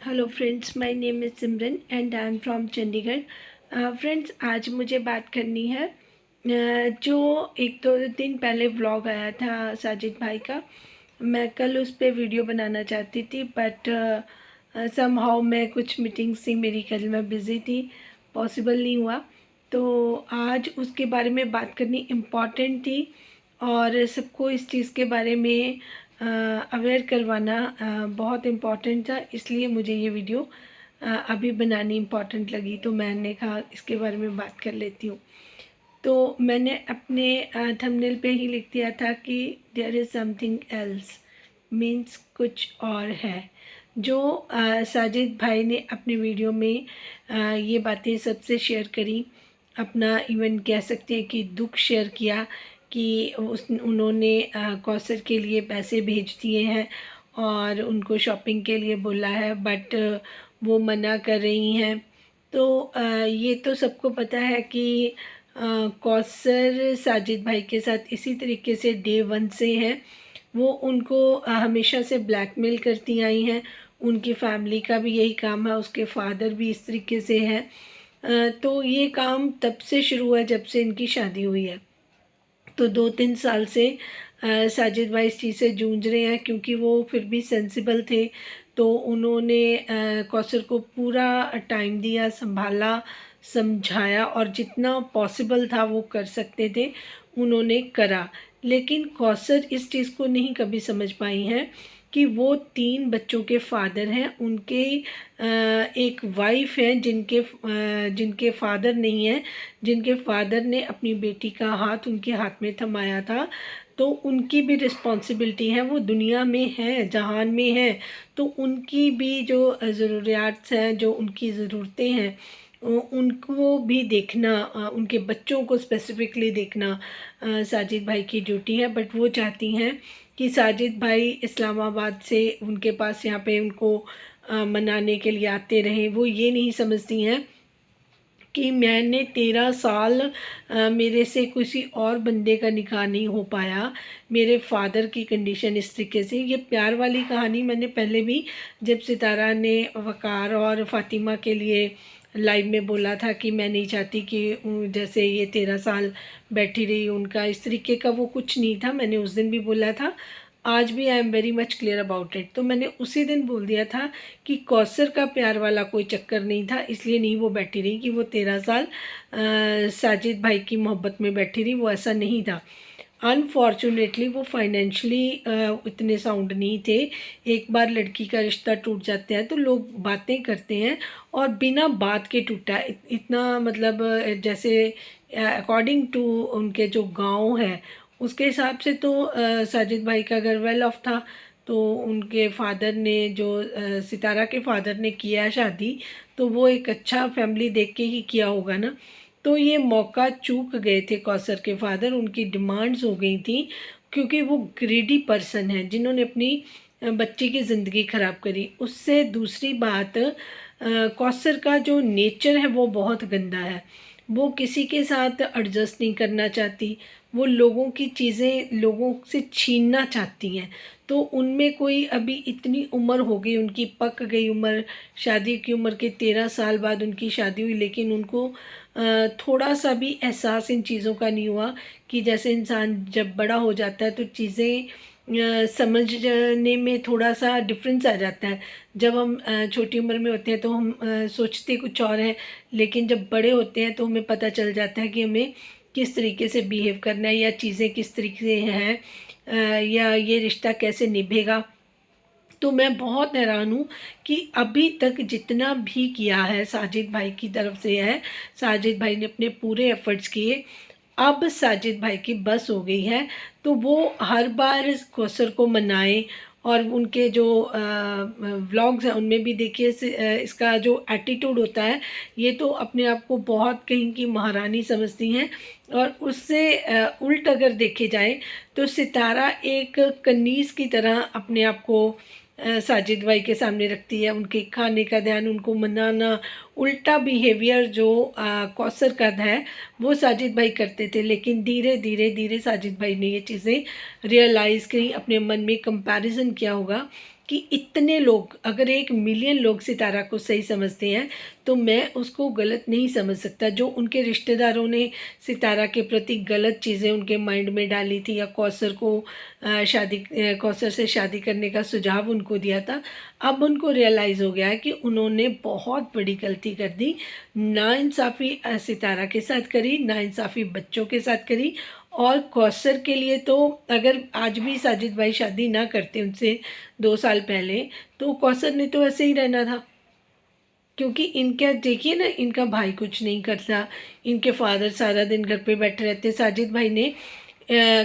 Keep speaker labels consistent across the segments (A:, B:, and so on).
A: Hello friends, my name is Simran and I am from Chandigarh. Friends, आज मुझे बात करनी है जो एक दो दिन पहले व्लॉग आया था साजिद भाई का। मैं कल उस पे वीडियो बनाना चाहती थी बट समहाउ मैं कुछ मीटिंग्स थी मेरी, कल मैं बिज़ी थी, पॉसिबल नहीं हुआ। तो आज उसके बारे में बात करनी इम्पॉर्टेंट थी और सबको इस चीज़ के बारे में अवेयर करवाना बहुत इम्पॉर्टेंट था, इसलिए मुझे ये वीडियो अभी बनानी इम्पॉर्टेंट लगी, तो मैंने कहा इसके बारे में बात कर लेती हूँ। तो मैंने अपने थंबनेल पे ही लिख दिया था कि there is something else, means कुछ और है। जो साजिद भाई ने अपने वीडियो में ये बातें सबसे शेयर करी, अपना इवन कह सकते हैं कि दुख शेयर किया कि उन्होंने कौसर के लिए पैसे भेज दिए हैं और उनको शॉपिंग के लिए बोला है, बट वो मना कर रही हैं। तो ये तो सबको पता है कि कौसर साजिद भाई के साथ इसी तरीके से डे वन से हैं। वो उनको हमेशा से ब्लैकमेल करती आई हैं। उनकी फैमिली का भी यही काम है, उसके फादर भी इस तरीके से हैं। तो ये काम तब से शुरू हुआ जब से इनकी शादी हुई है। तो 2-3 साल से साजिद भाई इस चीज़ से जूझ रहे हैं, क्योंकि वो फिर भी सेंसिबल थे। तो उन्होंने कौसर को पूरा टाइम दिया, संभाला, समझाया और जितना पॉसिबल था वो कर सकते थे उन्होंने करा। लेकिन कौसर इस चीज़ को नहीं कभी समझ पाई हैं कि वो 3 बच्चों के फादर हैं। उनके एक वाइफ़ है जिनके फादर नहीं हैं, जिनके फादर ने अपनी बेटी का हाथ उनके हाथ में थमाया था। तो उनकी भी रिस्पॉन्सिबिलिटी है, वो दुनिया में है, जहान में है, तो उनकी भी जो ज़रूरियात हैं, जो उनकी ज़रूरतें हैं, उनको भी देखना, उनके बच्चों को स्पेसिफ़िकली देखना साजिद भाई की ड्यूटी है। बट वो चाहती हैं कि साजिद भाई इस्लामाबाद से उनके पास यहाँ पे उनको मनाने के लिए आते रहें। वो ये नहीं समझती हैं कि मैंने 13 साल मेरे से किसी और बंदे का निकाह नहीं हो पाया, मेरे फादर की कंडीशन इस तरीके से। ये प्यार वाली कहानी मैंने पहले भी, जब सितारा ने वक़ार और फ़ातिमा के लिए लाइव में बोला था कि मैं नहीं चाहती कि जैसे ये 13 साल बैठी रही, उनका इस तरीके का वो कुछ नहीं था। मैंने उस दिन भी बोला था, आज भी I am very much clear about it. तो मैंने उसी दिन बोल दिया था कि कौसर का प्यार वाला कोई चक्कर नहीं था, इसलिए नहीं वो बैठी रही कि वो 13 साल साजिद भाई की मोहब्बत में बैठी रही, वो ऐसा नहीं था। अनफॉर्चुनेटली वो फाइनेंशली इतने साउंड नहीं थे। एक बार लड़की का रिश्ता टूट जाता है तो लोग बातें करते हैं, और बिना बात के टूटा, इतना मतलब जैसे अकॉर्डिंग टू उनके जो गांव है उसके हिसाब से तो साजिद भाई का घर वेल ऑफ था। तो उनके फादर ने जो सितारा के फादर ने किया शादी, तो वो एक अच्छा फैमिली देख के ही किया होगा ना। तो ये मौका चूक गए थे कौसर के फादर, उनकी डिमांड्स हो गई थी, क्योंकि वो ग्रीडी पर्सन है जिन्होंने अपनी बच्ची की ज़िंदगी ख़राब करी। उससे दूसरी बात, कौसर का जो नेचर है वो बहुत गंदा है। वो किसी के साथ एडजस्ट नहीं करना चाहती, वो लोगों की चीज़ें लोगों से छीनना चाहती हैं। तो उनमें कोई, अभी इतनी उम्र हो गई उनकी, पक गई उम्र, शादी की उम्र के 13 साल बाद उनकी शादी हुई, लेकिन उनको थोड़ा सा भी एहसास इन चीज़ों का नहीं हुआ कि जैसे इंसान जब बड़ा हो जाता है तो चीज़ें समझने में थोड़ा सा डिफरेंस आ जाता है। जब हम छोटी उम्र में होते हैं तो हम सोचते कुछ और हैं, लेकिन जब बड़े होते हैं तो हमें पता चल जाता है कि हमें किस तरीके से बिहेव करना है, या चीज़ें किस तरीके से हैं, या ये रिश्ता कैसे निभेगा। तो मैं बहुत हैरान हूँ कि अभी तक जितना भी किया है साजिद भाई की तरफ से है, साजिद भाई ने अपने पूरे एफ़र्ट्स किए। अब साजिद भाई की बस हो गई है, तो वो हर बार इस कौसर को मनाएं। और उनके जो व्लॉग्स हैं उनमें भी देखिए इसका जो एटीट्यूड होता है, ये तो अपने आप को बहुत कहीं की महारानी समझती हैं। और उससे उल्ट अगर देखे जाए तो सितारा एक कनीज़ की तरह अपने आप को साजिद भाई के सामने रखती है। उनके खाने का ध्यान, उनको मनाना, उल्टा बिहेवियर जो कौसर का है वो साजिद भाई करते थे। लेकिन धीरे धीरे धीरे साजिद भाई ने ये चीज़ें रियलाइज़ करी, अपने मन में कंपैरिजन किया होगा कि इतने लोग, अगर 1 मिलियन लोग सितारा को सही समझते हैं तो मैं उसको गलत नहीं समझ सकता। जो उनके रिश्तेदारों ने सितारा के प्रति गलत चीज़ें उनके माइंड में डाली थी, या कौसर को कौसर से शादी करने का सुझाव उनको दिया था, अब उनको रियलाइज़ हो गया है कि उन्होंने बहुत बड़ी गलती कर दी। नाइंसाफ़ी सितारा के साथ करी, नाइंसाफ़ी बच्चों के साथ करी। और कौसर के लिए तो, अगर आज भी साजिद भाई शादी ना करते उनसे 2 साल पहले, तो कौसर ने तो ऐसे ही रहना था। क्योंकि इनका देखिए ना, इनका भाई कुछ नहीं करता, इनके फादर सारा दिन घर पे बैठे रहते। साजिद भाई ने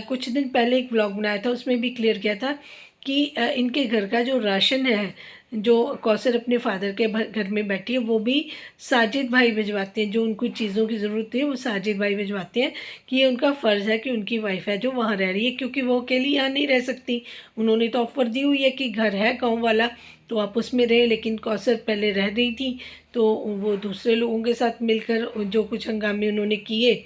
A: कुछ दिन पहले एक व्लॉग बनाया था, उसमें भी क्लियर किया था कि इनके घर का जो राशन है, जो कौसर अपने फादर के घर में बैठी है, वो भी साजिद भाई भिजवाते हैं। जो उनको चीज़ों की ज़रूरत है वो साजिद भाई भिजवाते हैं, कि ये उनका फ़र्ज़ है कि उनकी वाइफ है जो वहाँ रह रही है, क्योंकि वो अकेली यहाँ नहीं रह सकती। उन्होंने तो ऑफ़र दी हुई है कि घर है गाँव वाला, तो आप उसमें रहे। लेकिन कौसर पहले रह रही थी, तो वो दूसरे लोगों के साथ मिलकर जो कुछ हंगामे उन्होंने किए,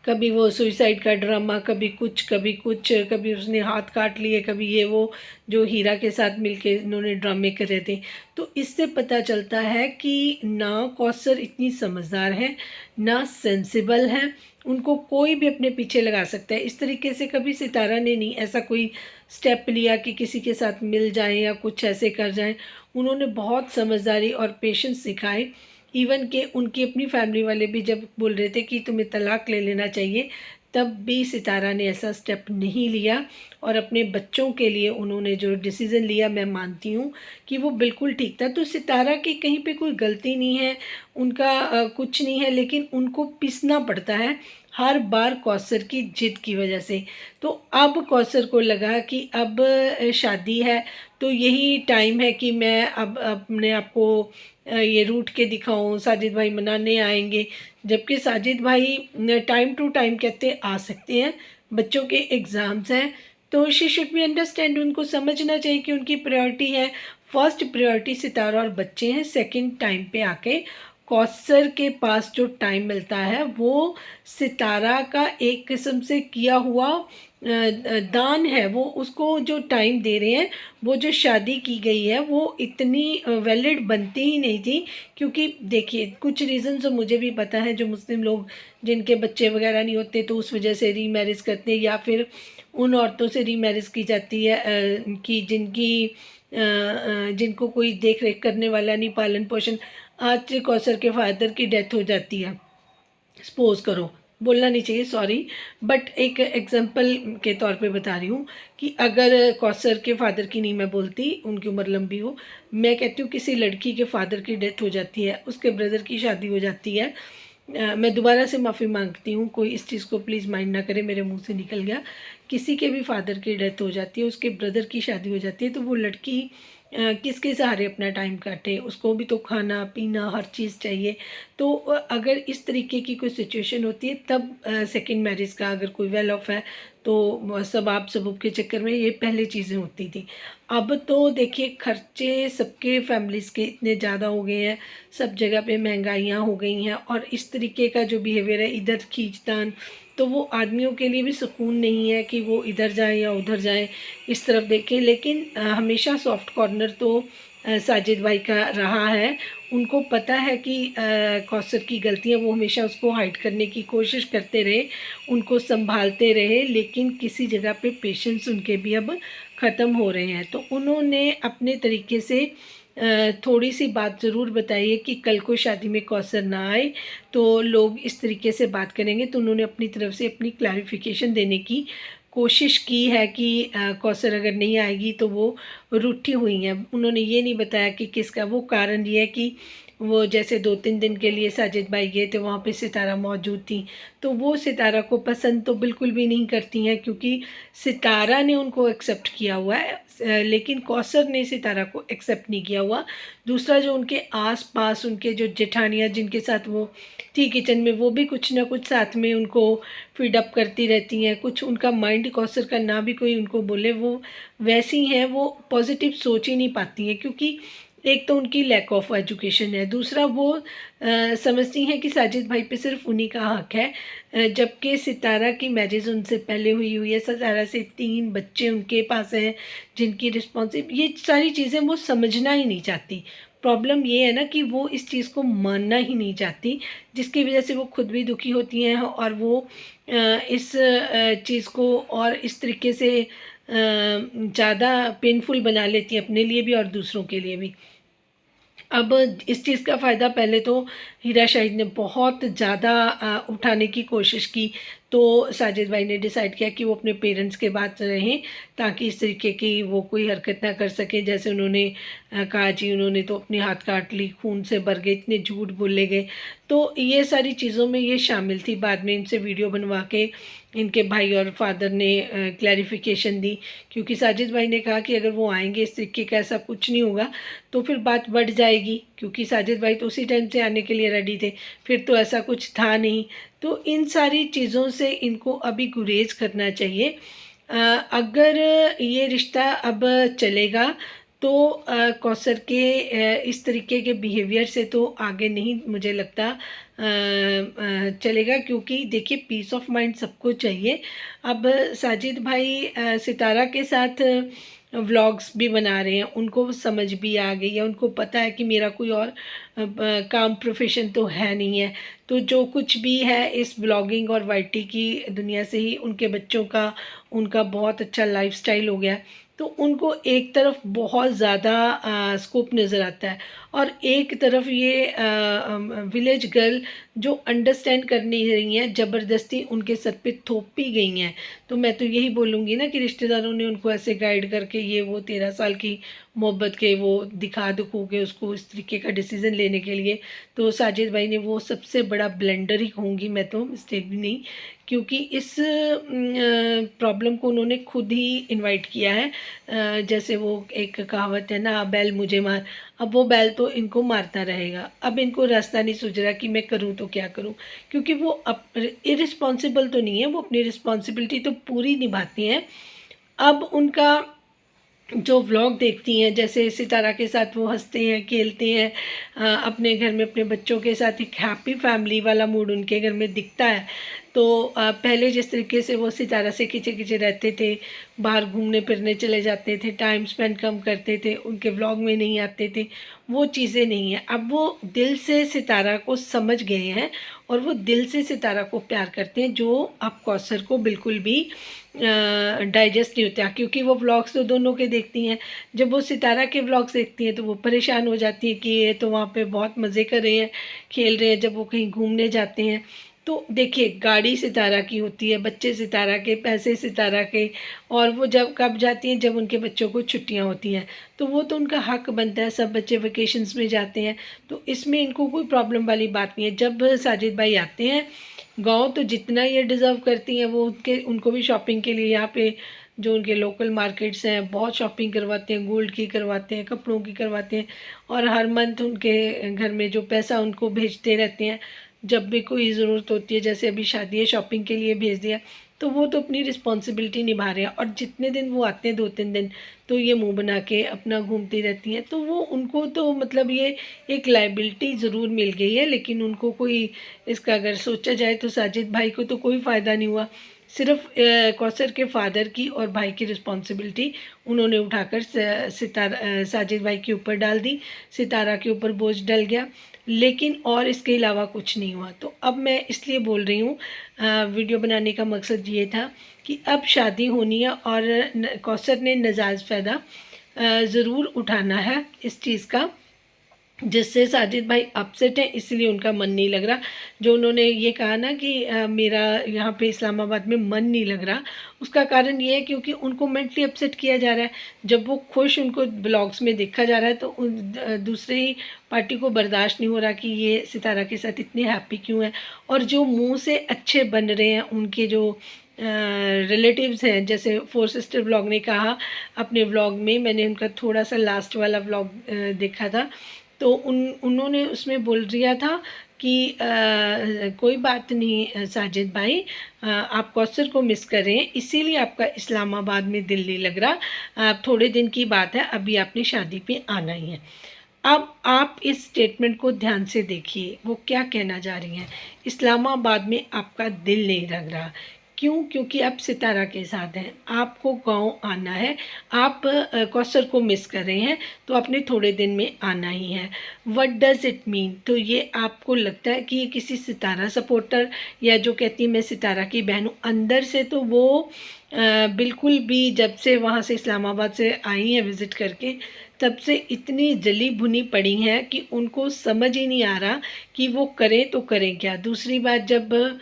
A: कभी वो सुसाइड का ड्रामा, कभी कुछ कभी कुछ, कभी उसने हाथ काट लिए, कभी ये वो, जो हीरा के साथ मिलके इन्होंने ड्रामे करे थे। तो इससे पता चलता है कि ना कौसर इतनी समझदार है, ना सेंसिबल है, उनको कोई भी अपने पीछे लगा सकता है। इस तरीके से कभी सितारा ने नहीं ऐसा कोई स्टेप लिया कि किसी के साथ मिल जाएं या कुछ ऐसे कर जाएं। उन्होंने बहुत समझदारी और पेशेंस सिखाए। इवन के उनकी अपनी फैमिली वाले भी जब बोल रहे थे कि तुम्हें तलाक ले लेना चाहिए, तब भी सितारा ने ऐसा स्टेप नहीं लिया। और अपने बच्चों के लिए उन्होंने जो डिसीज़न लिया, मैं मानती हूँ कि वो बिल्कुल ठीक था। तो सितारा की कहीं पे कोई गलती नहीं है, उनका कुछ नहीं है, लेकिन उनको पिसना पड़ता है हर बार कौसर की जिद की वजह से। तो अब कौसर को लगा कि अब शादी है, तो यही टाइम है कि मैं अब अपने आप को ये रूठ के दिखाऊं, साजिद भाई मनाने आएंगे। जबकि साजिद भाई टाइम टू टाइम कहते आ सकते हैं, बच्चों के एग्ज़ाम्स हैं, तो शी शुड बी अंडरस्टैंड। उनको समझना चाहिए कि उनकी प्रायोरिटी है, फर्स्ट प्रायोरिटी सितारा और बच्चे हैं, सेकंड टाइम पे आके कौसर के पास जो टाइम मिलता है वो सितारा का एक किस्म से किया हुआ दान है। वो उसको जो टाइम दे रहे हैं, वो जो शादी की गई है वो इतनी वैलिड बनती ही नहीं थी। क्योंकि देखिए, कुछ रीज़न तो मुझे भी पता है, जो मुस्लिम लोग जिनके बच्चे वगैरह नहीं होते तो उस वजह से रीमैरिज करते हैं, या फिर उन औरतों से रीमैरिज की जाती है कि जिनको कोई देख रेख करने वाला नहीं, पालन पोषण। आज कौसर के फादर की डेथ हो जाती है, सपोज करो, बोलना नहीं चाहिए, सॉरी, बट एक एग्जांपल के तौर पे बता रही हूँ कि अगर कौसर के फादर की नहीं मैं बोलती, उनकी उम्र लंबी हो, मैं कहती हूँ किसी लड़की के फादर की डेथ हो जाती है, उसके ब्रदर की शादी हो जाती है। मैं दोबारा से माफ़ी मांगती हूँ, कोई इस चीज़ को प्लीज़ माइंड ना करे, मेरे मुंह से निकल गया। किसी के भी फादर की डेथ हो जाती है, उसके ब्रदर की शादी हो जाती है, तो वो लड़की किसके सहारे अपना टाइम काटे? उसको भी तो खाना पीना हर चीज़ चाहिए। तो अगर इस तरीके की कोई सिचुएशन होती है, तब सेकंड मैरिज का अगर कोई वेल ऑफ है, तो सबाब सबूब के चक्कर में ये पहले चीज़ें होती थी। अब तो देखिए, खर्चे सबके फैमिलीज़ के इतने ज़्यादा हो गए हैं, सब जगह पे महंगाइयाँ हो गई हैं, और इस तरीके का जो बिहेवियर है, इधर खींचतान, तो वो आदमियों के लिए भी सुकून नहीं है कि वो इधर जाएँ या उधर जाएँ, इस तरफ देखें। लेकिन हमेशा सॉफ्ट कॉर्नर तो साजिद भाई का रहा है। उनको पता है कि कौसर की गलतियाँ, वो हमेशा उसको हाइड करने की कोशिश करते रहे, उनको संभालते रहे, लेकिन किसी जगह पे पेशेंस उनके भी अब ख़त्म हो रहे हैं। तो उन्होंने अपने तरीके से थोड़ी सी बात ज़रूर बताई है कि कल को शादी में कौसर ना आए तो लोग इस तरीके से बात करेंगे। तो उन्होंने अपनी तरफ से अपनी क्लैरिफिकेशन देने की कोशिश की है कि कौसर अगर नहीं आएगी तो वो रूठी हुई हैं। उन्होंने ये नहीं बताया कि किसका, वो कारण ये है कि वो जैसे 2-3 दिन के लिए साजिद भाई गए थे, वहाँ पे सितारा मौजूद थी, तो वो सितारा को पसंद तो बिल्कुल भी नहीं करती हैं, क्योंकि सितारा ने उनको एक्सेप्ट किया हुआ है, लेकिन कौसर ने सितारा को एक्सेप्ट नहीं किया हुआ। दूसरा, जो उनके आस-पास उनके जो जेठानियाँ जिनके साथ वो थी किचन में, वो भी कुछ ना कुछ साथ में उनको फीड अप करती रहती हैं। कुछ उनका माइंड कौसर का ना भी कोई उनको बोले, वो वैसी हैं, वो पॉजिटिव सोच ही नहीं पाती हैं, क्योंकि एक तो उनकी लैक ऑफ एजुकेशन है, दूसरा वो समझती हैं कि साजिद भाई पे सिर्फ उन्हीं का हक है, जबकि सितारा की मैरिज उनसे पहले हुई है, सितारा से 3 बच्चे उनके पास हैं जिनकी रिस्पॉन्सिब, ये सारी चीज़ें वो समझना ही नहीं चाहती। प्रॉब्लम ये है ना कि वो इस चीज़ को मानना ही नहीं चाहती, जिसकी वजह से वो खुद भी दुखी होती हैं और वो इस चीज़ को और इस तरीके से ज़्यादा पेनफुल बना लेती हैं अपने लिए भी और दूसरों के लिए भी। अब इस चीज़ का फ़ायदा पहले तो हीरा शाहिद ने बहुत ज़्यादा उठाने की कोशिश की, तो साजिद भाई ने डिसाइड किया कि वो अपने पेरेंट्स के बात रहें, ताकि इस तरीके की वो कोई हरकत ना कर सके। जैसे उन्होंने कहा जी उन्होंने तो अपनी हाथ काट ली, खून से भर गए, इतने झूठ बोले गए। तो ये सारी चीज़ों में ये शामिल थी। बाद में इनसे वीडियो बनवा के इनके भाई और फादर ने क्लैरिफिकेशन दी, क्योंकि साजिद भाई ने कहा कि अगर वो आएंगे इस तरीके का ऐसा कुछ नहीं होगा तो फिर बात बढ़ जाएगी, क्योंकि साजिद भाई तो उसी टाइम से आने के लिए रेडी थे, फिर तो ऐसा कुछ था नहीं। तो इन सारी चीज़ों से इनको अभी गुरेज करना चाहिए। अगर ये रिश्ता अब चलेगा तो कौसर के इस तरीके के बिहेवियर से तो आगे नहीं मुझे लगता चलेगा, क्योंकि देखिए पीस ऑफ माइंड सबको चाहिए। अब साजिद भाई सितारा के साथ व्लॉग्स भी बना रहे हैं, उनको समझ भी आ गई है, उनको पता है कि मेरा कोई और काम प्रोफेशन तो है नहीं है, तो जो कुछ भी है इस ब्लॉगिंग और वाईटी की दुनिया से ही उनके बच्चों का उनका बहुत अच्छा लाइफस्टाइल हो गया। तो उनको एक तरफ बहुत ज़्यादा स्कोप नज़र आता है और एक तरफ ये विलेज गर्ल जो अंडरस्टैंड कर नहीं रही हैं, ज़बरदस्ती उनके सर पे थोपी गई हैं। तो मैं तो यही बोलूँगी ना कि रिश्तेदारों ने उनको ऐसे गाइड करके ये वो 13 साल की मोहब्बत के वो दिखा दुखू के उसको इस तरीके का डिसीज़न लेने के लिए, तो साजिद भाई ने वो सबसे बड़ा ब्लेंडर ही कहूँगी मैं तो, मिस्टेक भी नहीं, क्योंकि इस प्रॉब्लम को उन्होंने खुद ही इनवाइट किया है। जैसे वो एक कहावत है ना, बैल मुझे मार, अब वो बैल तो इनको मारता रहेगा। अब इनको रास्ता नहीं सूझ रहा कि मैं करूँ तो क्या करूँ, क्योंकि वो इरिस्पॉन्सिबल तो नहीं है, वो अपनी रिस्पॉन्सिबिलिटी तो पूरी निभाती हैं। अब उनका जो व्लॉग देखती हैं, जैसे सितारा के साथ वो हंसते हैं खेलते हैं, अपने घर में अपने बच्चों के साथ एक हैप्पी फैमिली वाला मूड उनके घर में दिखता है। तो पहले जिस तरीके से वो सितारा से खिंचे खिंचे रहते थे, बाहर घूमने फिरने चले जाते थे, टाइम स्पेंड कम करते थे, उनके व्लॉग में नहीं आते थे, वो चीज़ें नहीं हैं। अब वो दिल से सितारा को समझ गए हैं और वो दिल से सितारा को प्यार करते हैं, जो अब कौसर को बिल्कुल भी डाइजेस्ट नहीं होता, क्योंकि वो व्लॉग्स तो दोनों के देखती हैं। जब वो सितारा के व्लॉग्स देखती हैं तो वो परेशान हो जाती है कि ये तो वहाँ पे बहुत मज़े कर रहे हैं, खेल रहे हैं। जब वो कहीं घूमने जाते हैं तो देखिए गाड़ी सितारा की होती है, बच्चे सितारा के, पैसे सितारा के, और वो जब कब जाती हैं जब उनके बच्चों को छुट्टियां होती हैं, तो वो तो उनका हक बनता है, सब बच्चे वेकेशंस में जाते हैं, तो इसमें इनको कोई प्रॉब्लम वाली बात नहीं है। जब साजिद भाई आते हैं गांव तो जितना ये डिज़र्व करती हैं वो उनको भी शॉपिंग के लिए यहाँ पे जो उनके लोकल मार्केट्स हैं बहुत शॉपिंग करवाते हैं, गोल्ड की करवाते हैं, कपड़ों की करवाते हैं, और हर मंथ उनके घर में जो पैसा उनको भेजते रहते हैं जब भी कोई ज़रूरत होती है। जैसे अभी शादी है, शॉपिंग के लिए भेज दिया, तो वो तो अपनी रिस्पॉन्सिबिलिटी निभा रहे हैं। और जितने दिन वो आते हैं 2-3 दिन, तो ये मुंह बना के अपना घूमती रहती हैं, तो वो उनको तो मतलब ये एक लाइबिलिटी ज़रूर मिल गई है, लेकिन उनको कोई इसका अगर सोचा जाए तो साजिद भाई को तो कोई फ़ायदा नहीं हुआ। सिर्फ कौसर के फादर की और भाई की रिस्पॉन्सिबिलिटी उन्होंने उठाकर साजिद भाई के ऊपर डाल दी, सितारा के ऊपर बोझ डल गया, लेकिन और इसके अलावा कुछ नहीं हुआ। तो अब मैं इसलिए बोल रही हूँ, वीडियो बनाने का मकसद ये था कि अब शादी होनी है और कौसर ने नजायज़ फ़ायदा ज़रूर उठाना है इस चीज़ का, जिससे साजिद भाई अपसेट हैं, इसलिए उनका मन नहीं लग रहा। जो उन्होंने ये कहा ना कि मेरा यहाँ पे इस्लामाबाद में मन नहीं लग रहा, उसका कारण ये है क्योंकि उनको मेंटली अपसेट किया जा रहा है। जब वो खुश उनको ब्लॉग्स में देखा जा रहा है तो दूसरी पार्टी को बर्दाश्त नहीं हो रहा कि ये सितारा के साथ इतने हैप्पी क्यों हैं। और जो मुंह से अच्छे बन रहे हैं उनके जो रिलेटिव्स हैं, जैसे फोर सिस्टर व्लॉग ने कहा अपने व्लॉग में, मैंने उनका थोड़ा सा लास्ट वाला व्लॉग देखा था, तो उन्होंने उसमें बोल दिया था कि कोई बात नहीं साजिद भाई, आप कौसर को मिस कर रहे हैं इसीलिए आपका इस्लामाबाद में दिल नहीं लग रहा, थोड़े दिन की बात है, अभी आपने शादी पे आना ही है। अब आप इस स्टेटमेंट को ध्यान से देखिए, वो क्या कहना जा रही हैं। इस्लामाबाद में आपका दिल नहीं लग रहा, क्यों? क्योंकि आप सितारा के साथ हैं, आपको गांव आना है, आप कौसर को मिस कर रहे हैं, तो आपने थोड़े दिन में आना ही है। What does it mean? तो ये आपको लगता है कि ये किसी सितारा सपोर्टर, या जो कहती है मैं सितारा की बहन हूँ, अंदर से तो वो बिल्कुल भी, जब से वहाँ से इस्लामाबाद से आई हैं विज़िट करके, तब से इतनी जली भुनी पड़ी हैं कि उनको समझ ही नहीं आ रहा कि वो करें तो करें क्या। दूसरी बात, जब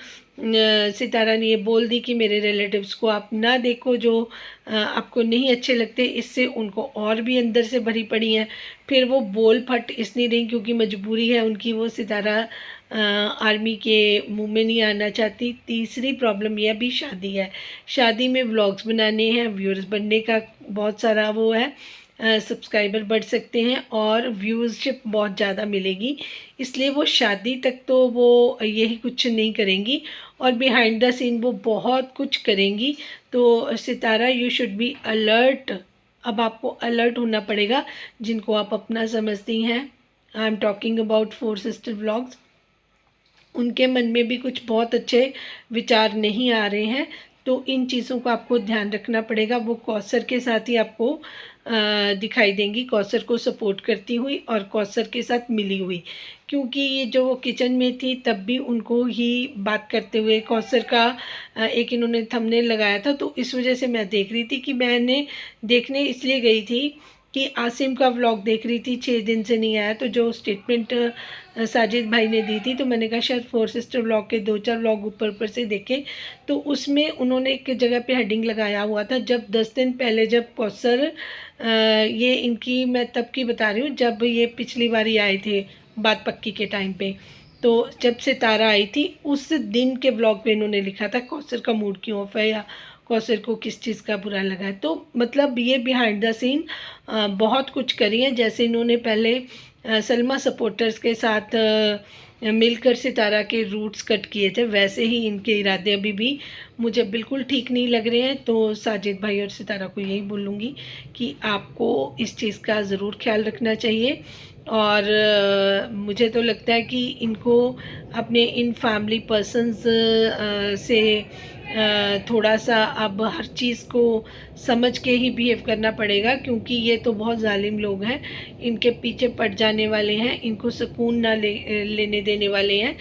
A: सितारा ने ये बोल दी कि मेरे रिलेटिव्स को आप ना देखो जो आपको नहीं अच्छे लगते, इससे उनको और भी अंदर से भरी पड़ी हैं। फिर वो बोल फट इसलिए रही क्योंकि मजबूरी है उनकी, वो सितारा आर्मी के मुंह में नहीं आना चाहती। तीसरी प्रॉब्लम यह भी शादी है, शादी में व्लॉग्स बनाने हैं, व्यूअर्स बनने का बहुत सारा वो है, सब्सक्राइबर बढ़ सकते हैं और व्यूज़शिप बहुत ज़्यादा मिलेगी, इसलिए वो शादी तक तो वो यही कुछ नहीं करेंगी, और बिहाइंड द सीन वो बहुत कुछ करेंगी। तो सितारा, यू शुड बी अलर्ट। अब आपको अलर्ट होना पड़ेगा, जिनको आप अपना समझती हैं। I am talking about four sister vlogs. उनके मन में भी कुछ बहुत अच्छे विचार नहीं आ रहे हैं, तो इन चीज़ों को आपको ध्यान रखना पड़ेगा। वो कौसर के साथ ही आपको दिखाई देंगी, कौसर को सपोर्ट करती हुई और कौसर के साथ मिली हुई, क्योंकि ये जो वो किचन में थी तब भी उनको ही बात करते हुए कौसर का एक इन्होंने थंबनेल लगाया था, तो इस वजह से मैं देख रही थी कि मैंने देखने इसलिए गई थी कि आसिम का व्लॉग देख रही थी, 6 दिन से नहीं आया, तो जो स्टेटमेंट साजिद भाई ने दी थी, तो मैंने कहा शायद फोर सिस्टर व्लॉग के 2-4 व्लॉग ऊपर ऊपर से देखे, तो उसमें उन्होंने एक जगह पे हेडिंग लगाया हुआ था, जब 10 दिन पहले जब कौसर ये इनकी, मैं तब की बता रही हूँ जब ये पिछली बारी आए थे बात पक्की के टाइम पे, तो जब सितारा आई थी उस दिन के व्लॉग में इन्होंने लिखा था कौसर का मूड क्यों ऑफ है, या कौसर को किस चीज़ का बुरा लगा है। तो मतलब ये बिहाइंड द सीन बहुत कुछ करी है। जैसे इन्होंने पहले सलमा सपोर्टर्स के साथ मिलकर सितारा के रूट्स कट किए थे, वैसे ही इनके इरादे अभी भी मुझे बिल्कुल ठीक नहीं लग रहे हैं। तो साजिद भाई और सितारा को यही बोलूँगी कि आपको इस चीज़ का ज़रूर ख्याल रखना चाहिए, और मुझे तो लगता है कि इनको अपने इन फैमिली पर्सन्स से थोड़ा सा अब हर चीज़ को समझ के ही बिहेव करना पड़ेगा, क्योंकि ये तो बहुत जालिम लोग हैं, इनके पीछे पड़ जाने वाले हैं, इनको सुकून ना लेने देने वाले हैं।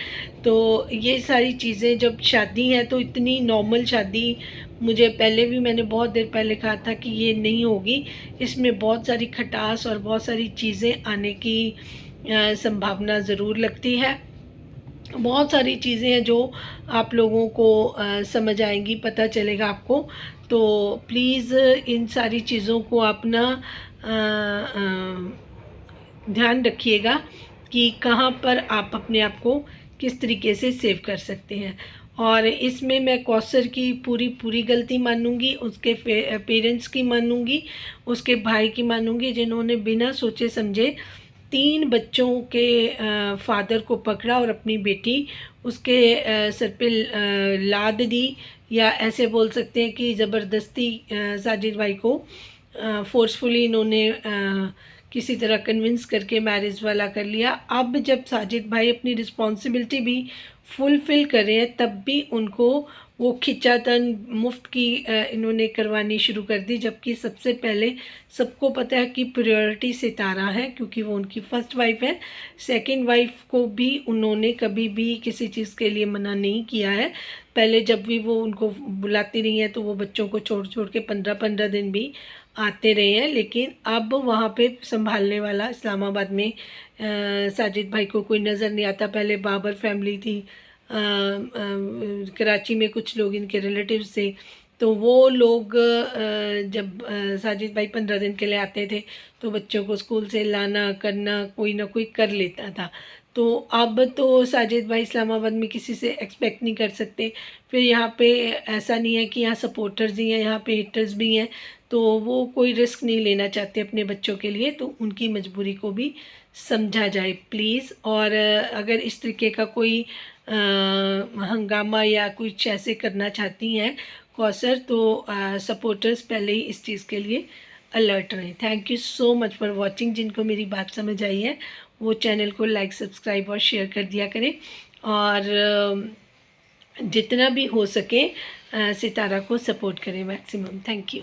A: तो ये सारी चीज़ें, जब शादी है तो इतनी नॉर्मल शादी, मुझे पहले भी मैंने बहुत देर पहले कहा था कि ये नहीं होगी, इसमें बहुत सारी खटास और बहुत सारी चीज़ें आने की संभावना ज़रूर लगती है। बहुत सारी चीज़ें हैं जो आप लोगों को समझ आएंगी, पता चलेगा आपको। तो प्लीज़ इन सारी चीज़ों को अपना ध्यान रखिएगा कि कहाँ पर आप अपने आप को किस तरीके से सेव कर सकते हैं। और इसमें मैं कौसर की पूरी गलती मानूंगी, उसके पेरेंट्स की मानूंगी, उसके भाई की मानूंगी, जिन्होंने बिना सोचे समझे 3 बच्चों के फादर को पकड़ा और अपनी बेटी उसके सर पे लाद दी, या ऐसे बोल सकते हैं कि ज़बरदस्ती साजिद भाई को फोर्सफुली इन्होंने किसी तरह कन्विंस करके मैरिज वाला कर लिया। अब जब साजिद भाई अपनी रिस्पॉन्सिबिलिटी भी फुलफ़िल कर रहे हैं, तब भी उनको वो खिंचातन मुफ्त की इन्होंने करवानी शुरू कर दी, जबकि सबसे पहले सबको पता है कि प्रायोरिटी सितारा है, क्योंकि वो उनकी फर्स्ट वाइफ है। सेकंड वाइफ को भी उन्होंने कभी भी किसी चीज़ के लिए मना नहीं किया है। पहले जब भी वो उनको बुलाती रही हैं तो वो बच्चों को छोड़ छोड़ के 15-15 दिन भी आते रहे हैं, लेकिन अब वहाँ पे संभालने वाला इस्लामाबाद में साजिद भाई को कोई नज़र नहीं आता। पहले बाबर फैमिली थी, कराची में कुछ लोग इनके रिलेटिव्स थे, तो वो लोग जब साजिद भाई 15 दिन के लिए आते थे तो बच्चों को स्कूल से लाना करना कोई ना कोई कर लेता था। तो अब तो साजिद भाई इस्लामाबाद में किसी से एक्सपेक्ट नहीं कर सकते। फिर यहाँ पे ऐसा नहीं है कि यहाँ सपोर्टर्स ही हैं, यहाँ पे हेटर्स भी हैं, तो वो कोई रिस्क नहीं लेना चाहते अपने बच्चों के लिए, तो उनकी मजबूरी को भी समझा जाए प्लीज़। और अगर इस तरीके का कोई हंगामा या कुछ ऐसे करना चाहती हैं कौसर, तो सपोर्टर्स पहले ही इस चीज़ के लिए अलर्ट रहें। Thank you so much for watching. जिनको मेरी बात समझ आई है वो चैनल को लाइक, सब्सक्राइब और शेयर कर दिया करें, और जितना भी हो सके सितारा को सपोर्ट करें मैक्सिमम। Thank you.